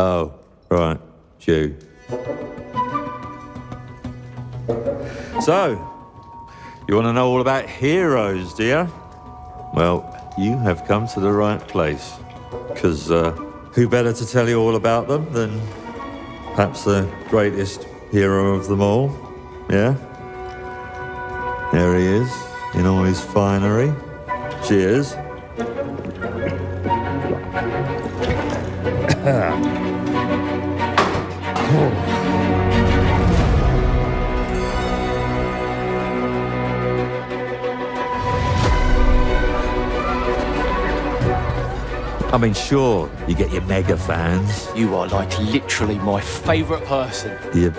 Oh, right, you. So, you want to know all about heroes, do you? Well, you have come to the right place. Because who better to tell you all about them than perhaps the greatest hero of them all? Yeah? There he is, in all his finery. Cheers. I mean, sure, you get your mega fans, You are like literally my favourite person. your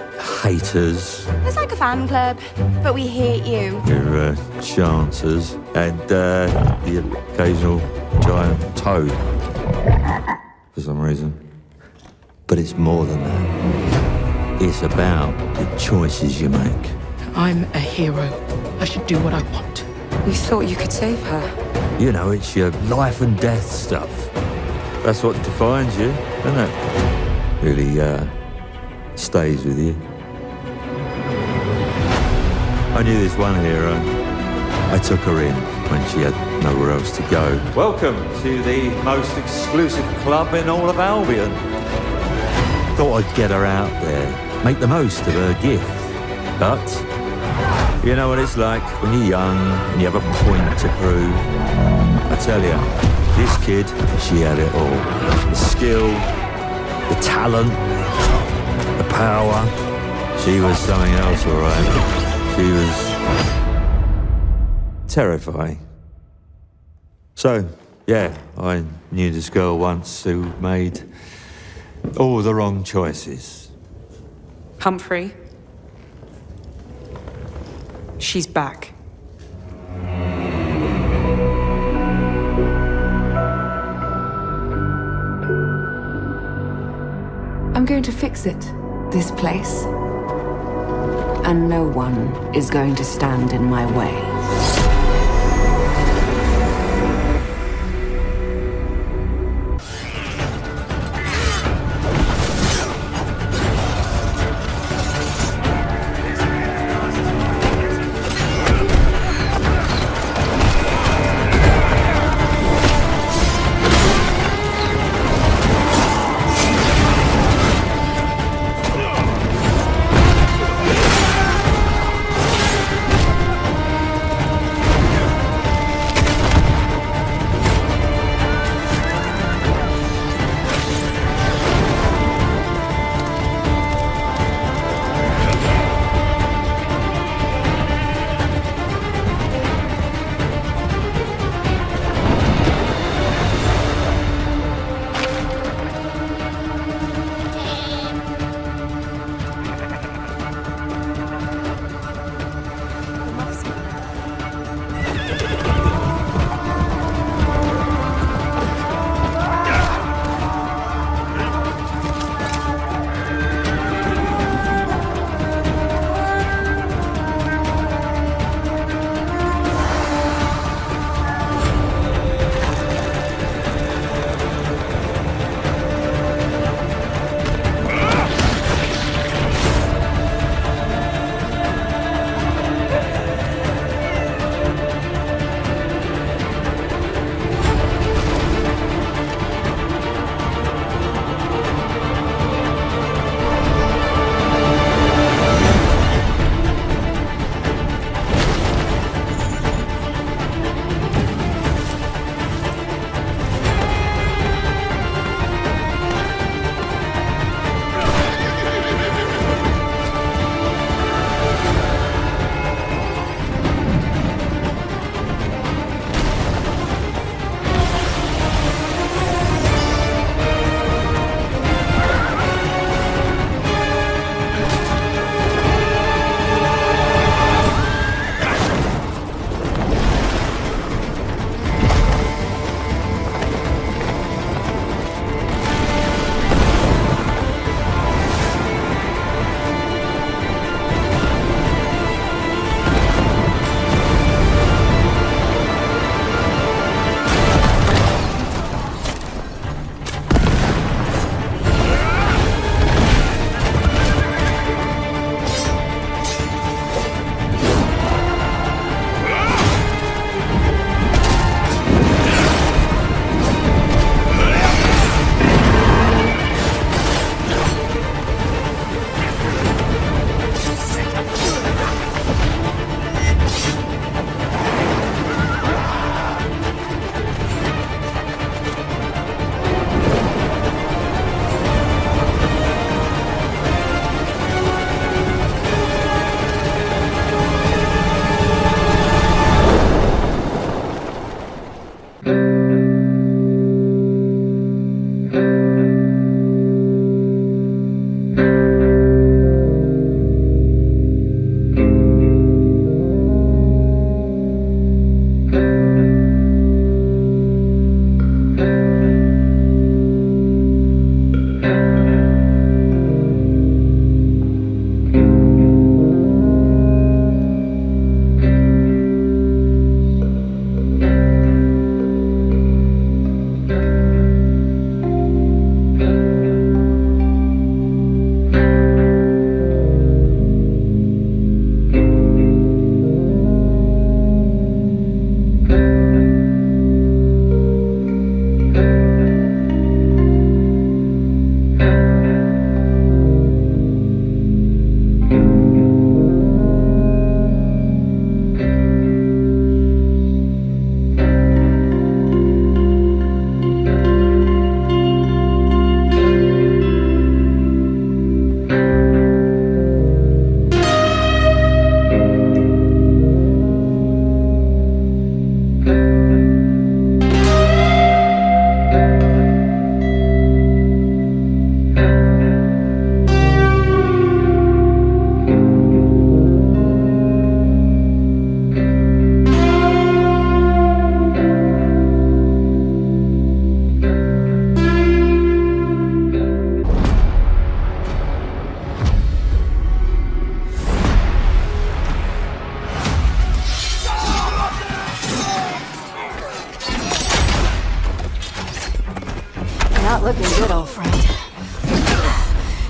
haters, It's like a fan club, but we hate you. your chancers, and the occasional giant toad, for some reason. But it's more than that. It's about the choices you make. I'm a hero. I should do what I want. You thought you could save her? You know, it's your life and death stuff. That's what defines you, isn't it? Really stays with you. I knew this one hero. I took her in when she had nowhere else to go. Welcome to the most exclusive club in all of Albion. Thought I'd get her out there, make the most of her gift. But you know what it's like when you're young and you have a point to prove. I tell you, this kid, she had it all. The skill, the talent, the power. She was something else, all right. She was terrifying. So, yeah, I knew this girl once who made all the wrong choices. Humphrey? She's back. I'm going to fix it, this place. And no one is going to stand in my way.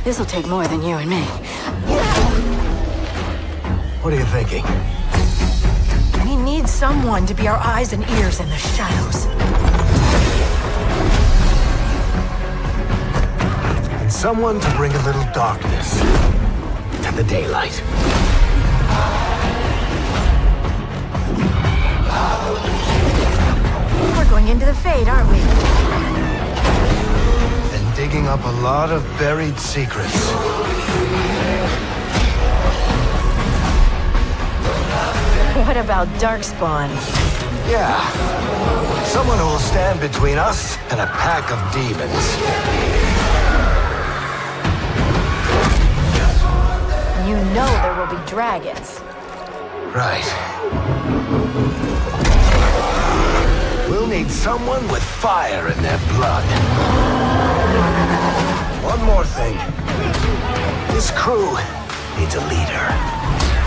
This'll take more than you and me. What are you thinking? We need someone to be our eyes and ears in the shadows. And someone to bring a little darkness to the daylight. We're going into the Fade, aren't we? And digging up a lot of buried secrets. What about Darkspawn? Yeah. Someone who will stand between us and a pack of demons. You know there will be dragons. Right. We'll need someone with fire in their blood. One more thing. This crew needs a leader.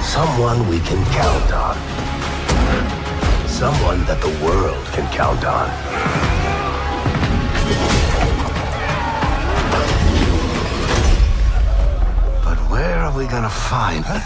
Someone we can count on. Someone that the world can count on. But where are we gonna find her?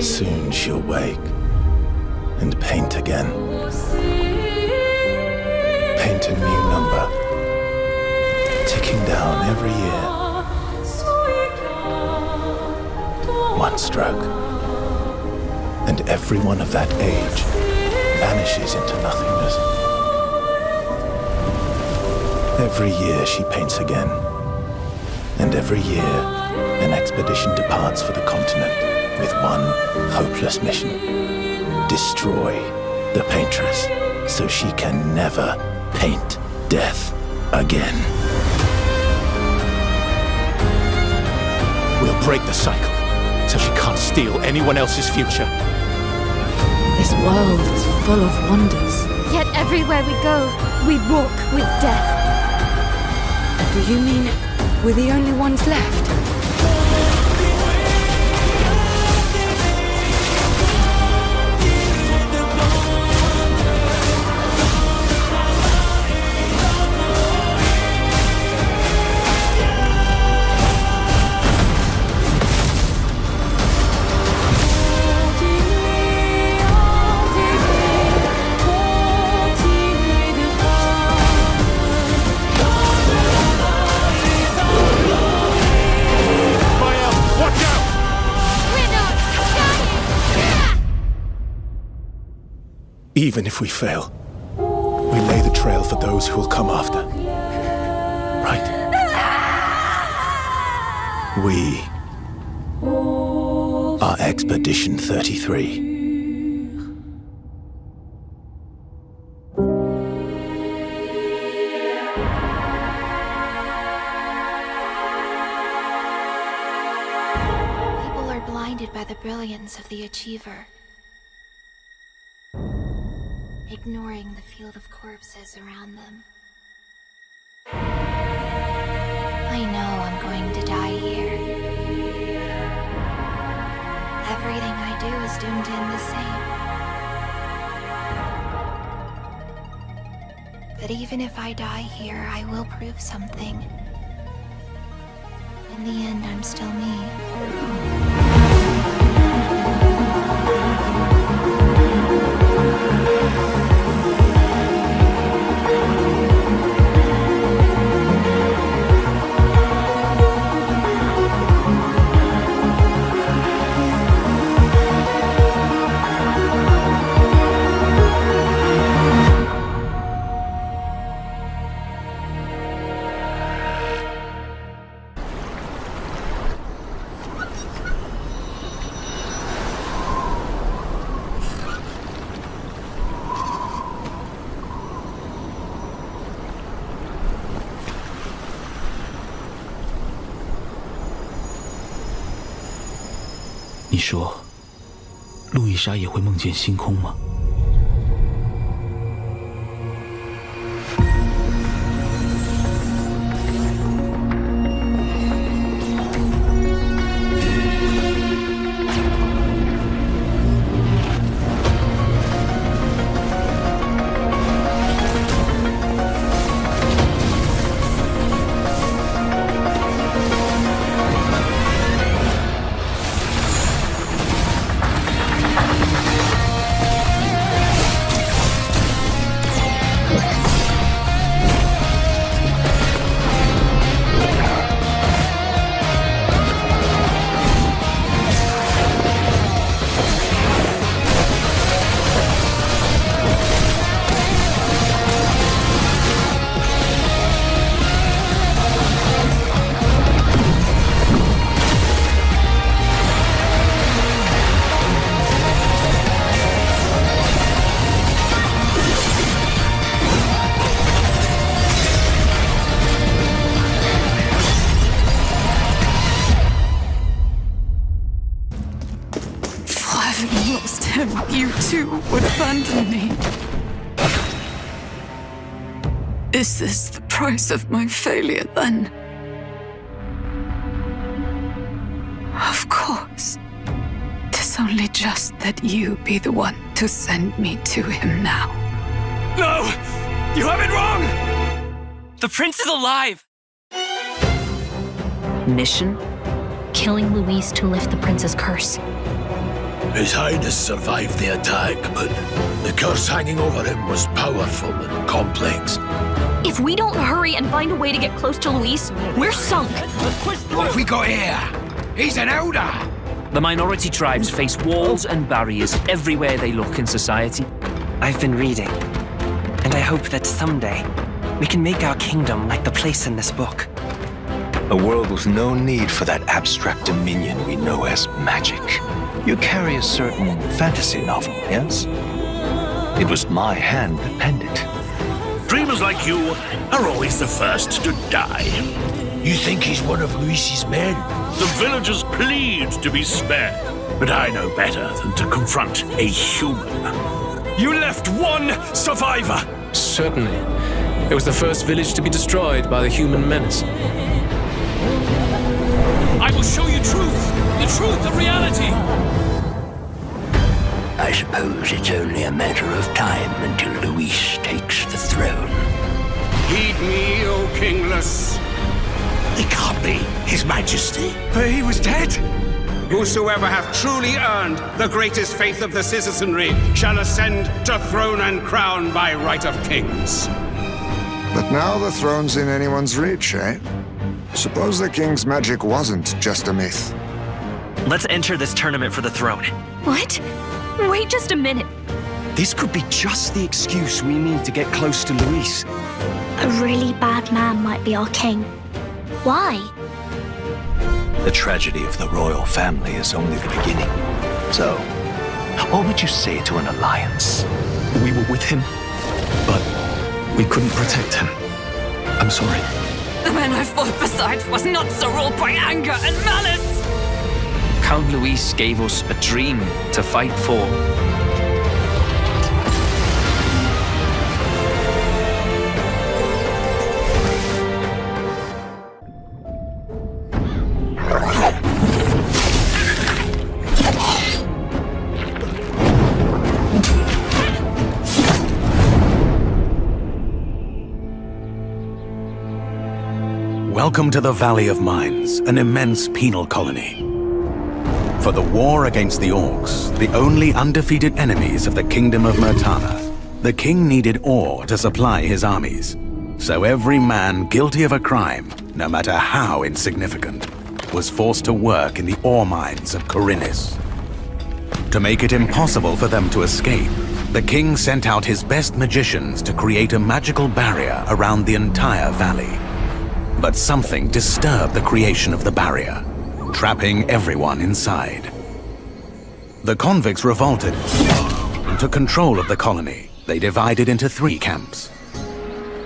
Soon she'll wake and paint again. Paint a new number, ticking down every year. One stroke, and everyone of that age vanishes into nothingness. Every year she paints again, and every year an expedition departs for the continent with one hopeless mission: destroy the paintress so she can never paint death again. We'll break the cycle so she can't steal anyone else's future. This world is full of wonders. Yet everywhere we go, we walk with death. Do you mean we're the only ones left? Even if we fail, we lay the trail for those who will come after. Right? We are Expedition 33. By the brilliance of the achiever, ignoring the field of corpses around them. I know I'm going to die here. Everything I do is doomed to end the same. But even if I die here, I will prove something. In the end, I'm still me.你说，路易莎也会梦见星空吗？You too would abandon me. Is this the price of my failure, then? Of course. 'Tis only just that you be the one to send me to him now. No! You have it wrong! The prince is alive! Mission? Killing Luis to lift the prince's curse. His Highness survived the attack, but the curse hanging over him was powerful and complex. If we don't hurry and find a way to get close to Luis, we're sunk. What have we got here? He's an elder! The minority tribes face walls and barriers everywhere they look in society. I've been reading, and I hope that someday we can make our kingdom like the place in this book. A world with no need for that abstract dominion we know as magic. You carry a certain fantasy novel, yes? It was my hand that penned it. Dreamers like you are always the first to die. You think he's one of Luis's men? The villagers plead to be spared, but I know better than to confront a human. You left one survivor! Certainly. It was the first village to be destroyed by the human menace. I will show you the truth of reality! I suppose it's only a matter of time until Luis takes the throne. Heed me, O kingless. It can't be His Majesty. But he was dead. Whosoever hath truly earned the greatest faith of the citizenry shall ascend to throne and crown by right of kings. But now the throne's in anyone's reach, eh? Suppose the king's magic wasn't just a myth. Let's enter this tournament for the throne. What? Wait just a minute. This could be just the excuse we need to get close to Luis. A really bad man might be our king. Why? The tragedy of the royal family is only the beginning. So, what would you say to an alliance? We were with him, but we couldn't protect him. I'm sorry. The men I fought beside was not so ruled by anger and malice. Count Luis gave us a dream to fight for. Welcome to the Valley of Mines, an immense penal colony. For the war against the orcs, the only undefeated enemies of the Kingdom of Murtana, the king needed ore to supply his armies. So every man guilty of a crime, no matter how insignificant, was forced to work in the ore mines of Khorinis. To make it impossible for them to escape, the king sent out his best magicians to create a magical barrier around the entire valley. But something disturbed the creation of the barrier, trapping everyone inside. The convicts revolted and took control of the colony. They divided into 3 camps.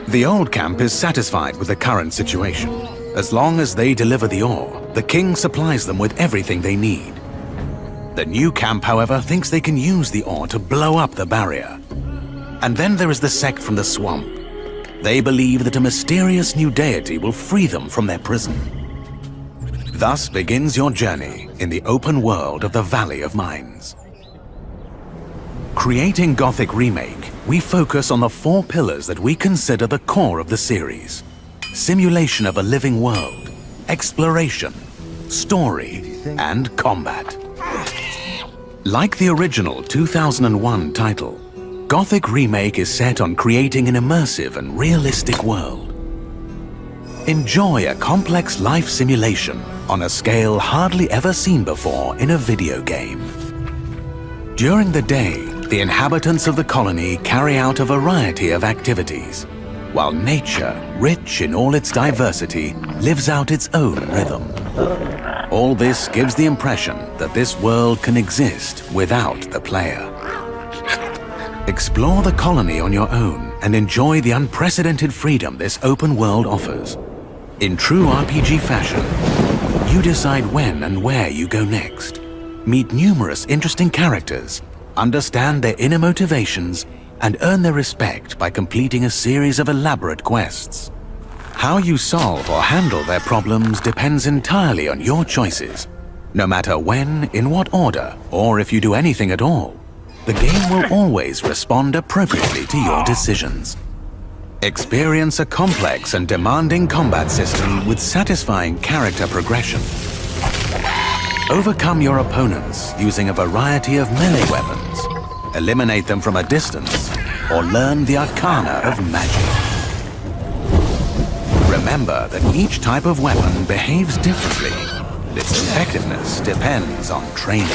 The old camp is satisfied with the current situation. As long as they deliver the ore, the king supplies them with everything they need. The new camp, however, thinks they can use the ore to blow up the barrier. And then there is the sect from the swamp. They believe that a mysterious new deity will free them from their prison. Thus begins your journey in the open world of the Valley of Mines. Creating Gothic Remake, we focus on the 4 pillars that we consider the core of the series. Simulation of a living world, exploration, story, and combat. Like the original 2001 title, Gothic Remake is set on creating an immersive and realistic world. Enjoy a complex life simulation on a scale hardly ever seen before in a video game. During the day, the inhabitants of the colony carry out a variety of activities, while nature, rich in all its diversity, lives out its own rhythm. All this gives the impression that this world can exist without the player. Explore the colony on your own and enjoy the unprecedented freedom this open world offers. In true RPG fashion, you decide when and where you go next. Meet numerous interesting characters, understand their inner motivations, and earn their respect by completing a series of elaborate quests. How you solve or handle their problems depends entirely on your choices. No matter when, in what order, or if you do anything at all, the game will always respond appropriately to your decisions. Experience a complex and demanding combat system with satisfying character progression. Overcome your opponents using a variety of melee weapons, eliminate them from a distance, or learn the arcana of magic. Remember that each type of weapon behaves differently. Its effectiveness depends on training.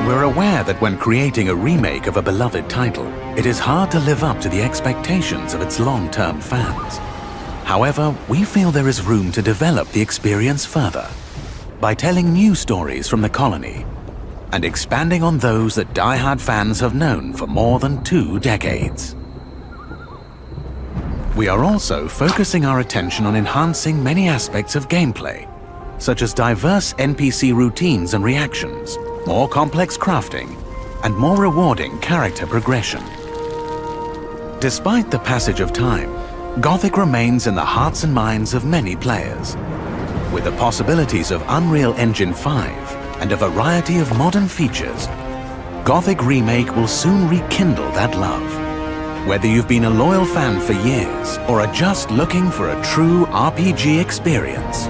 We're aware that when creating a remake of a beloved title, it is hard to live up to the expectations of its long-term fans. However, we feel there is room to develop the experience further by telling new stories from the colony and expanding on those that die-hard fans have known for more than 2 decades. We are also focusing our attention on enhancing many aspects of gameplay, such as diverse NPC routines and reactions, more complex crafting, and more rewarding character progression. Despite the passage of time, Gothic remains in the hearts and minds of many players. With the possibilities of Unreal Engine 5 and a variety of modern features, Gothic Remake will soon rekindle that love. Whether you've been a loyal fan for years or are just looking for a true RPG experience,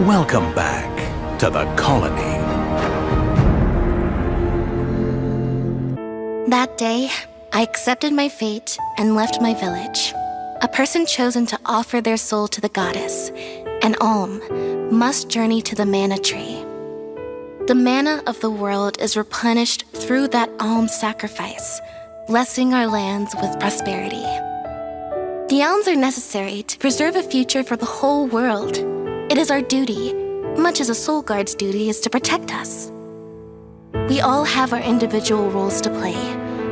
welcome back to the colony. That day, I accepted my fate and left my village. A person chosen to offer their soul to the goddess, an alm, must journey to the mana tree. The mana of the world is replenished through that alms sacrifice, blessing our lands with prosperity. The alms are necessary to preserve a future for the whole world. It is our duty, much as a soul guard's duty is to protect us. We all have our individual roles to play,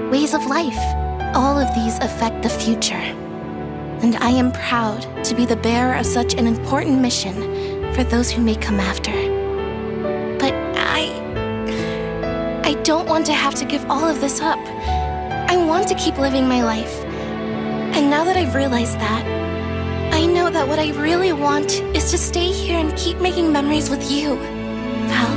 ways of life. All of these affect the future. And I am proud to be the bearer of such an important mission for those who may come after. But I don't want to have to give all of this up. I want to keep living my life. And now that I've realized that, I know that what I really want is to stay here and keep making memories with you, Val.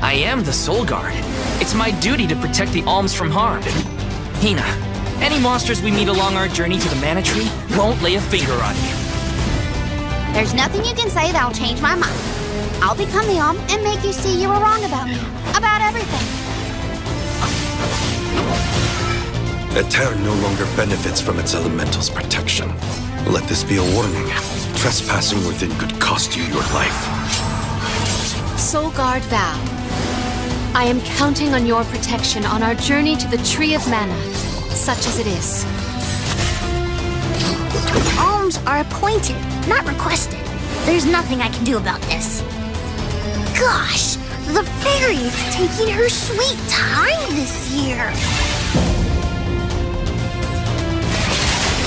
I am the Soul Guard. It's my duty to protect the alms from harm. Hina, any monsters we meet along our journey to the Mana Tree won't lay a finger on you. There's nothing you can say that'll change my mind. I'll become the Alm and make you see you were wrong about me. About everything. Eter no longer benefits from its elemental's protection. Let this be a warning. Trespassing within could cost you your life. Soul Guard Val, I am counting on your protection on our journey to the Tree of Mana, such as it is. Alms are appointed, not requested. There's nothing I can do about this. Gosh, the fairy's taking her sweet time this year.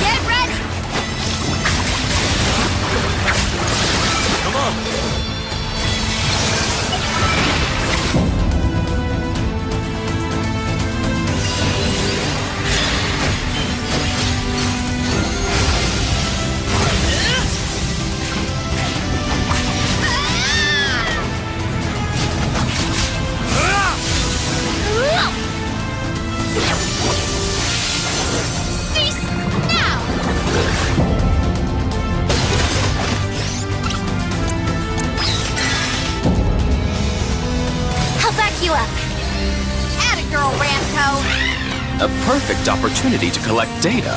Get ready! Come on! A perfect opportunity to collect data.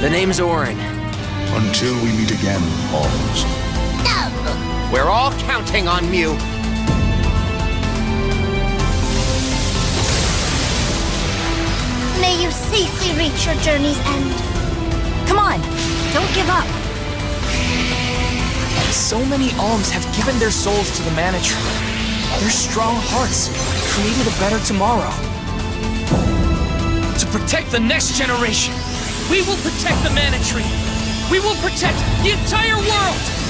The name's Orin. Until we meet again, Alms. We're all counting on you. May you safely reach your journey's end. Come on, don't give up. So many alms have given their souls to the Mana Tree. Their strong hearts created a better tomorrow. To protect the next generation, we will protect the Mana Tree. We will protect the entire world.